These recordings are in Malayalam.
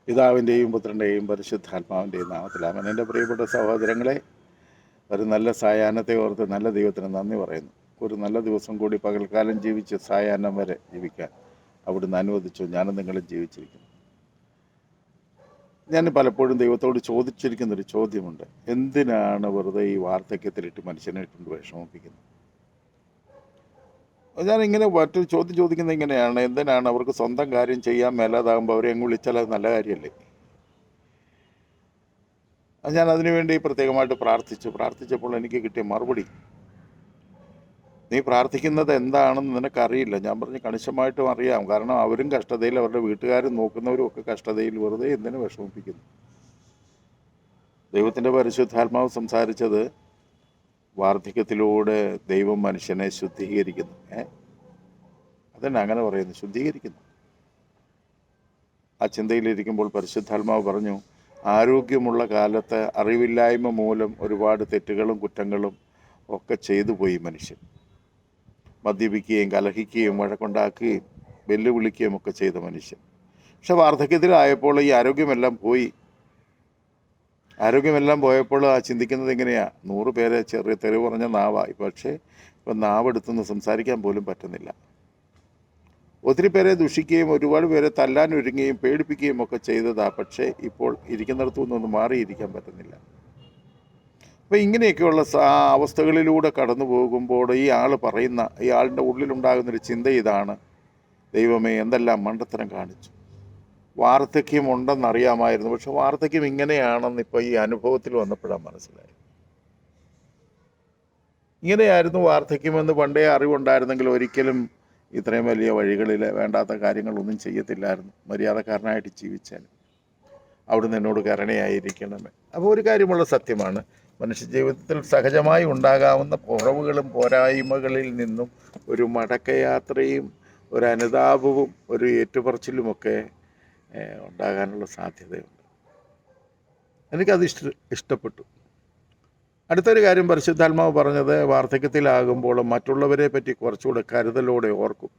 പിതാവിൻ്റെയും പുത്രൻ്റെയും പരിശുദ്ധാത്മാവിൻ്റെയും നാമത്തിൽ ആമേൻ. എൻ്റെ പ്രിയപ്പെട്ട സഹോദരങ്ങളെ, ഒരു നല്ല സായാഹ്നത്തെ ഓർത്ത് നല്ല ദൈവത്തിന് നന്ദി പറയുന്നു. ഒരു നല്ല ദിവസം കൂടി പകൽക്കാലം ജീവിച്ച് സായാഹ്നം വരെ ജീവിക്കാൻ അവിടുന്ന് അനുവദിച്ചു. ഞാനും നിങ്ങളും ജീവിച്ചിരിക്കുന്നു. ഞാൻ പലപ്പോഴും ദൈവത്തോട് ചോദിച്ചിരിക്കുന്നൊരു ചോദ്യമുണ്ട്: എന്തിനാണ് വെറുതെ ഈ വാർദ്ധക്യത്തിലിട്ട് മനുഷ്യനെ കൊണ്ട് വിഷമിപ്പിക്കുന്നത്? ഞാനിങ്ങനെ മറ്റൊരു ചോദ്യം ചോദിക്കുന്നത് ഇങ്ങനെയാണ്: എന്തിനാണ് അവർക്ക് സ്വന്തം കാര്യം ചെയ്യാൻ മേലാതാകുമ്പോൾ അവരെ അങ്ങ് വിളിച്ചാൽ അത് നല്ല കാര്യമല്ലേ? ഞാൻ അതിനുവേണ്ടി പ്രത്യേകമായിട്ട് പ്രാർത്ഥിച്ചപ്പോൾ എനിക്ക് കിട്ടിയ മറുപടി: നീ പ്രാർത്ഥിക്കുന്നത് എന്താണെന്ന് നിനക്കറിയില്ല. ഞാൻ പറഞ്ഞു, കണിശമായിട്ടും അറിയാം. കാരണം അവരും കഷ്ടതയിൽ, അവരുടെ വീട്ടുകാരും നോക്കുന്നവരും ഒക്കെ കഷ്ടതയിൽ. വെറുതെ എന്തിനു വിഷമിപ്പിക്കുന്നു? ദൈവത്തിൻ്റെ പരിശുദ്ധാത്മാവ് സംസാരിച്ചത് വാർദ്ധക്യത്തിലൂടെ ദൈവം മനുഷ്യനെ ശുദ്ധീകരിക്കുന്നു. അതന്നെ അങ്ങനെ പറയുന്നു, ശുദ്ധീകരിക്കുന്നു. ആ ചിന്തയിലിരിക്കുമ്പോൾ പരിശുദ്ധാത്മാവ് പറഞ്ഞു, ആരോഗ്യമുള്ള കാലത്ത് അറിവില്ലായ്മ മൂലം ഒരുപാട് തെറ്റുകളും കുറ്റങ്ങളും ഒക്കെ ചെയ്തു പോയി മനുഷ്യൻ. മദ്യപിക്കുകയും കലഹിക്കുകയും വഴക്കുണ്ടാക്കുകയും വെല്ലുവിളിക്കുകയും ഒക്കെ ചെയ്ത മനുഷ്യൻ. പക്ഷെ വാർദ്ധക്യത്തിലായപ്പോൾ ഈ ആരോഗ്യമെല്ലാം പോയി. ആരോഗ്യമെല്ലാം പോയപ്പോൾ ആ ചിന്തിക്കുന്നത് എങ്ങനെയാ? 100 പേരെ ചെറിയ തെരുവ് പറഞ്ഞ നാവായി. പക്ഷേ ഇപ്പം നാവെടുത്തുനിന്ന് സംസാരിക്കാൻ പോലും പറ്റുന്നില്ല. ഒത്തിരി പേരെ ദുഷിക്കുകയും ഒരുപാട് പേരെ തല്ലാനൊരുങ്ങുകയും പേടിപ്പിക്കുകയും ഒക്കെ ചെയ്തതാ. പക്ഷേ ഇപ്പോൾ ഇരിക്കുന്നിടത്തു നിന്നൊന്നും മാറിയിരിക്കാൻ പറ്റുന്നില്ല. അപ്പം ഇങ്ങനെയൊക്കെയുള്ള അവസ്ഥകളിലൂടെ കടന്നു പോകുമ്പോൾ ഈ ആളിൻ്റെ ഉള്ളിലുണ്ടാകുന്നൊരു ചിന്ത ഇതാണ്: ദൈവമേ, എന്തെല്ലാം മണ്ടത്തരം കാണിച്ചു. വാർദ്ധക്യം ഉണ്ടെന്നറിയാമായിരുന്നു, പക്ഷെ വാർദ്ധക്യം ഇങ്ങനെയാണെന്ന് ഇപ്പോൾ ഈ അനുഭവത്തിൽ വന്നപ്പോഴാണ് മനസ്സിലായത്. ഇങ്ങനെയായിരുന്നു വാർദ്ധക്യമെന്ന് പണ്ടേ അറിവുണ്ടായിരുന്നെങ്കിൽ ഒരിക്കലും ഇത്രയും വലിയ വഴികളിൽ വേണ്ടാത്ത കാര്യങ്ങളൊന്നും ചെയ്യത്തില്ലായിരുന്നു. മര്യാദക്കാരനായിട്ട് ജീവിച്ചാലും അവിടുന്ന് എന്നോട് കരുണയായിരിക്കണമേ. അപ്പോൾ ഒരു കാര്യമുള്ള സത്യമാണ്: മനുഷ്യ ജീവിതത്തിൽ സഹജമായി ഉണ്ടാകാവുന്ന കുറവുകളും പോരായ്മകളിൽ നിന്നും ഒരു മടക്കയാത്രയും ഒരു അനുതാപവും ഒരു ഏറ്റുപറച്ചിലുമൊക്കെ ഉണ്ടാകാനുള്ള സാധ്യതയുണ്ട്. എനിക്കത് ഇഷ്ടപ്പെട്ടു. അടുത്തൊരു കാര്യം പരിശുദ്ധാത്മാവ് പറഞ്ഞത്, വാർദ്ധക്യത്തിലാകുമ്പോൾ മറ്റുള്ളവരെ പറ്റി കുറച്ചുകൂടെ കരുതലോടെ ഓർക്കും.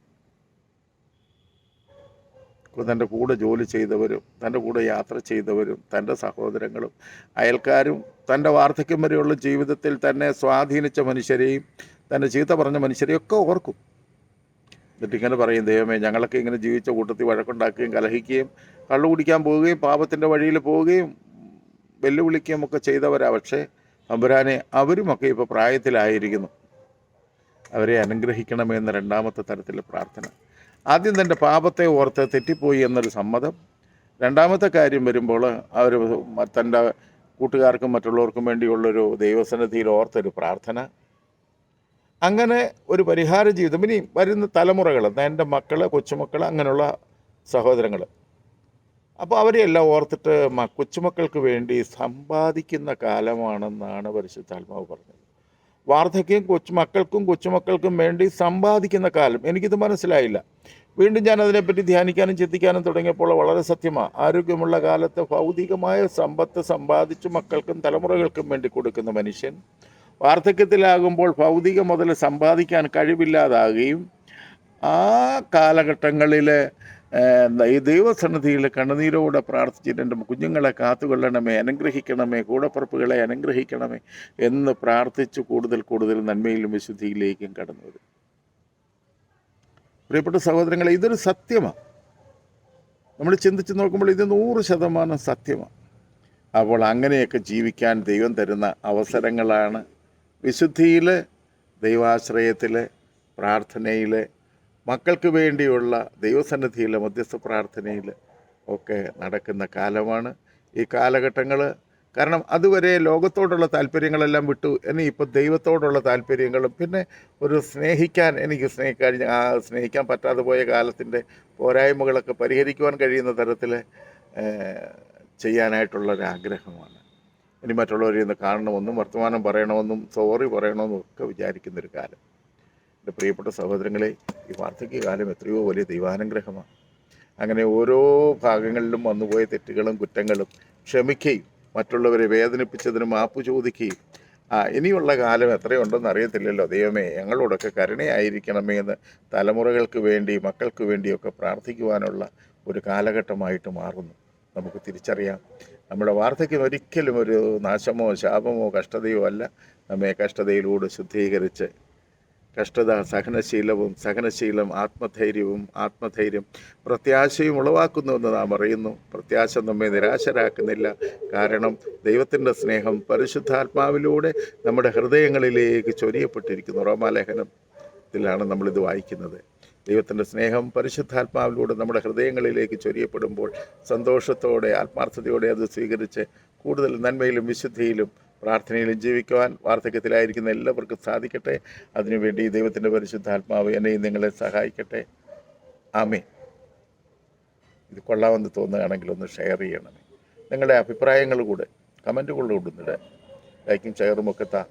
തൻ്റെ കൂടെ ജോലി ചെയ്തവരും തൻ്റെ കൂടെ യാത്ര ചെയ്തവരും തൻ്റെ സഹോദരങ്ങളും അയൽക്കാരും തൻ്റെ വാർദ്ധക്യം വരെയുള്ള ജീവിതത്തിൽ തന്നെ സ്വാധീനിച്ച മനുഷ്യരെയും തന്നെ ചീത്ത പറഞ്ഞ മനുഷ്യരെയും ഒക്കെ ഓർക്കും. എന്നിട്ടിങ്ങനെ പറയും: ദൈവമേ, ഞങ്ങളൊക്കെ ഇങ്ങനെ ജീവിച്ച കൂട്ടത്തിൽ വഴക്കുണ്ടാക്കുകയും കലഹിക്കുകയും കള്ളു കുടിക്കാൻ പോവുകയും പാപത്തിൻ്റെ വഴിയിൽ പോവുകയും വെല്ലുവിളിക്കുകയും ഒക്കെ ചെയ്തവരാ. പക്ഷേ തമ്പുരാനെ, അവരുമൊക്കെ ഇപ്പോൾ പ്രായത്തിലായിരിക്കുന്നു. അവരെ അനുഗ്രഹിക്കണമെന്ന രണ്ടാമത്തെ തരത്തിലെ പ്രാർത്ഥന. ആദ്യം തൻ്റെ പാപത്തെ ഓർത്ത് തെറ്റിപ്പോയി എന്നൊരു സമ്മതം. രണ്ടാമത്തെ കാര്യം വരുമ്പോൾ അവർ തൻ്റെ കൂട്ടുകാർക്കും മറ്റുള്ളവർക്കും വേണ്ടിയുള്ളൊരു ദൈവസന്നിധിയിൽ ഓർത്തൊരു പ്രാർത്ഥന. അങ്ങനെ ഒരു പരിഹാര ജീവിതം. ഇനി വരുന്ന തലമുറകൾ, എൻ്റെ മക്കൾ, കൊച്ചുമക്കൾ, അങ്ങനെയുള്ള സഹോദരങ്ങൾ, അപ്പോൾ അവരെല്ലാം ഓർത്തിട്ട് കൊച്ചുമക്കൾക്ക് വേണ്ടി സമ്പാദിക്കുന്ന കാലമാണെന്നാണ് പരിശുദ്ധാത്മാവ് പറഞ്ഞത്. വാർദ്ധക്യം കൊച്ചുമക്കൾക്കും വേണ്ടി സമ്പാദിക്കുന്ന കാലം. എനിക്കിത് മനസ്സിലായില്ല. വീണ്ടും ഞാൻ അതിനെപ്പറ്റി ധ്യാനിക്കാനും ചിന്തിക്കാനും തുടങ്ങിയപ്പോൾ വളരെ സത്യമാണ്. ആരോഗ്യമുള്ള കാലത്ത് ഭൗതികമായ സമ്പത്ത് സമ്പാദിച്ചു മക്കൾക്കും തലമുറകൾക്കും വേണ്ടി കൊടുക്കുന്ന മനുഷ്യൻ വാർദ്ധക്യത്തിലാകുമ്പോൾ ഭൗതിക മുതൽ സമ്പാദിക്കാൻ കഴിവില്ലാതാകുകയും ആ കാലഘട്ടങ്ങളിൽ ഈ ദൈവസന്നിധിയിൽ കണ്ണുനീരോടെ പ്രാർത്ഥിച്ചിട്ട് എൻ്റെ കുഞ്ഞുങ്ങളെ കാത്തുകൊള്ളണമേ, അനുഗ്രഹിക്കണമേ, കൂടപ്പുറപ്പുകളെ അനുഗ്രഹിക്കണമേ എന്ന് പ്രാർത്ഥിച്ച് കൂടുതൽ നന്മയിലും വിശുദ്ധിയിലേക്കും കടന്നു വരും. പ്രിയപ്പെട്ട സഹോദരങ്ങളെ, ഇതൊരു സത്യമാണ്. നമ്മൾ ചിന്തിച്ച് നോക്കുമ്പോൾ ഇത് 100% സത്യമാണ്. അപ്പോൾ അങ്ങനെയൊക്കെ ജീവിക്കാൻ ദൈവം തരുന്ന അവസരങ്ങളാണ് വിശുദ്ധിയിൽ, ദൈവാശ്രയത്തിൽ, പ്രാർത്ഥനയിൽ, മക്കൾക്ക് വേണ്ടിയുള്ള ദൈവസന്നിധിയിലെ മധ്യസ്ഥ പ്രാർത്ഥനയിൽ ഒക്കെ നടക്കുന്ന കാലമാണ് ഈ കാലഘട്ടങ്ങൾ. കാരണം അതുവരെ ലോകത്തോടുള്ള താല്പര്യങ്ങളെല്ലാം വിട്ടു. ഇനി ഇപ്പോൾ ദൈവത്തോടുള്ള താല്പര്യങ്ങളും പിന്നെ ഒരു സ്നേഹിക്കാൻ പറ്റാതെ പോയ കാലത്തിൻ്റെ പോരായ്മകളൊക്കെ പരിഹരിക്കുവാൻ കഴിയുന്ന തരത്തിൽ ചെയ്യാനായിട്ടുള്ളൊരാഗ്രഹമാണ്. ഇനി മറ്റുള്ളവരിൽ നിന്ന് കാണണമെന്നും വർത്തമാനം പറയണമെന്നും സോറി പറയണമെന്നും ഒക്കെ വിചാരിക്കുന്നൊരു കാലം. എൻ്റെ പ്രിയപ്പെട്ട സഹോദരങ്ങളെ, ഈ വാർദ്ധക്യകാലം എത്രയോ വലിയ ദൈവാനുഗ്രഹമാണ്. അങ്ങനെ ഓരോ ഭാഗങ്ങളിലും വന്നുപോയ തെറ്റുകളും കുറ്റങ്ങളും ക്ഷമിക്കുകയും മറ്റുള്ളവരെ വേദനിപ്പിച്ചതിന് മാപ്പ് ചോദിക്കുകയും ഇനിയുള്ള കാലം എത്രയുണ്ടെന്ന് അറിയത്തില്ലല്ലോ, ദൈവമേ ഞങ്ങളോടൊക്കെ കരുണയായിരിക്കണമേ എന്ന് തലമുറകൾക്ക് വേണ്ടി മക്കൾക്ക് വേണ്ടിയൊക്കെ പ്രാർത്ഥിക്കുവാനുള്ള ഒരു കാലഘട്ടമായിട്ട് മാറുന്നു. നമുക്ക് തിരിച്ചറിയാം. നമ്മുടെ വാർദ്ധക്യം ഒരിക്കലും ഒരു നാശമോ ശാപമോ കഷ്ടതയോ അല്ല. നമ്മെ കഷ്ടതയിലൂടെ ശുദ്ധീകരിച്ച് കഷ്ടത സഹനശീലം ആത്മധൈര്യം പ്രത്യാശയും ഉളവാക്കുന്നുവെന്ന് നാം അറിയുന്നു. പ്രത്യാശ നമ്മെ നിരാശരാക്കുന്നില്ല. കാരണം ദൈവത്തിൻ്റെ സ്നേഹം പരിശുദ്ധാത്മാവിലൂടെ നമ്മുടെ ഹൃദയങ്ങളിലേക്ക് ചൊരിയപ്പെട്ടിരിക്കുന്നു. റോമാലേഖനത്തിലാണ് നമ്മളിത് വായിക്കുന്നത്. ദൈവത്തിൻ്റെ സ്നേഹം പരിശുദ്ധാത്മാവിലൂടെ നമ്മുടെ ഹൃദയങ്ങളിലേക്ക് ചൊരിയപ്പെടുമ്പോൾ സന്തോഷത്തോടെ ആത്മാർത്ഥതയോടെ അത് സ്വീകരിച്ച് കൂടുതൽ നന്മയിലും വിശുദ്ധിയിലും പ്രാർത്ഥനയിലും ജീവിക്കുവാൻ വാർദ്ധക്യത്തിലായിരിക്കുന്ന എല്ലാവർക്കും സാധിക്കട്ടെ. അതിനുവേണ്ടി ദൈവത്തിൻ്റെ പരിശുദ്ധാത്മാവ് എന്നെയും നിങ്ങളെ സഹായിക്കട്ടെ. ആമേൻ. ഇത് കൊള്ളാമെന്ന് തോന്നുകയാണെങ്കിൽ ഒന്ന് ഷെയർ ചെയ്യണമേ. നിങ്ങളുടെ അഭിപ്രായങ്ങൾ കൂടെ കമൻറ്റുകളിലൂടെ ലൈക്കും ഷെയറും ഒക്കെ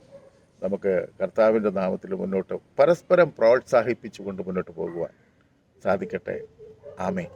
നമുക്ക് കർത്താവിൻ്റെ നാമത്തിൽ മുന്നോട്ട് പരസ്പരം പ്രോത്സാഹിപ്പിച്ചുകൊണ്ട് മുന്നോട്ട് പോകുവാൻ സാധിക്കട്ടെ. ആമേൻ.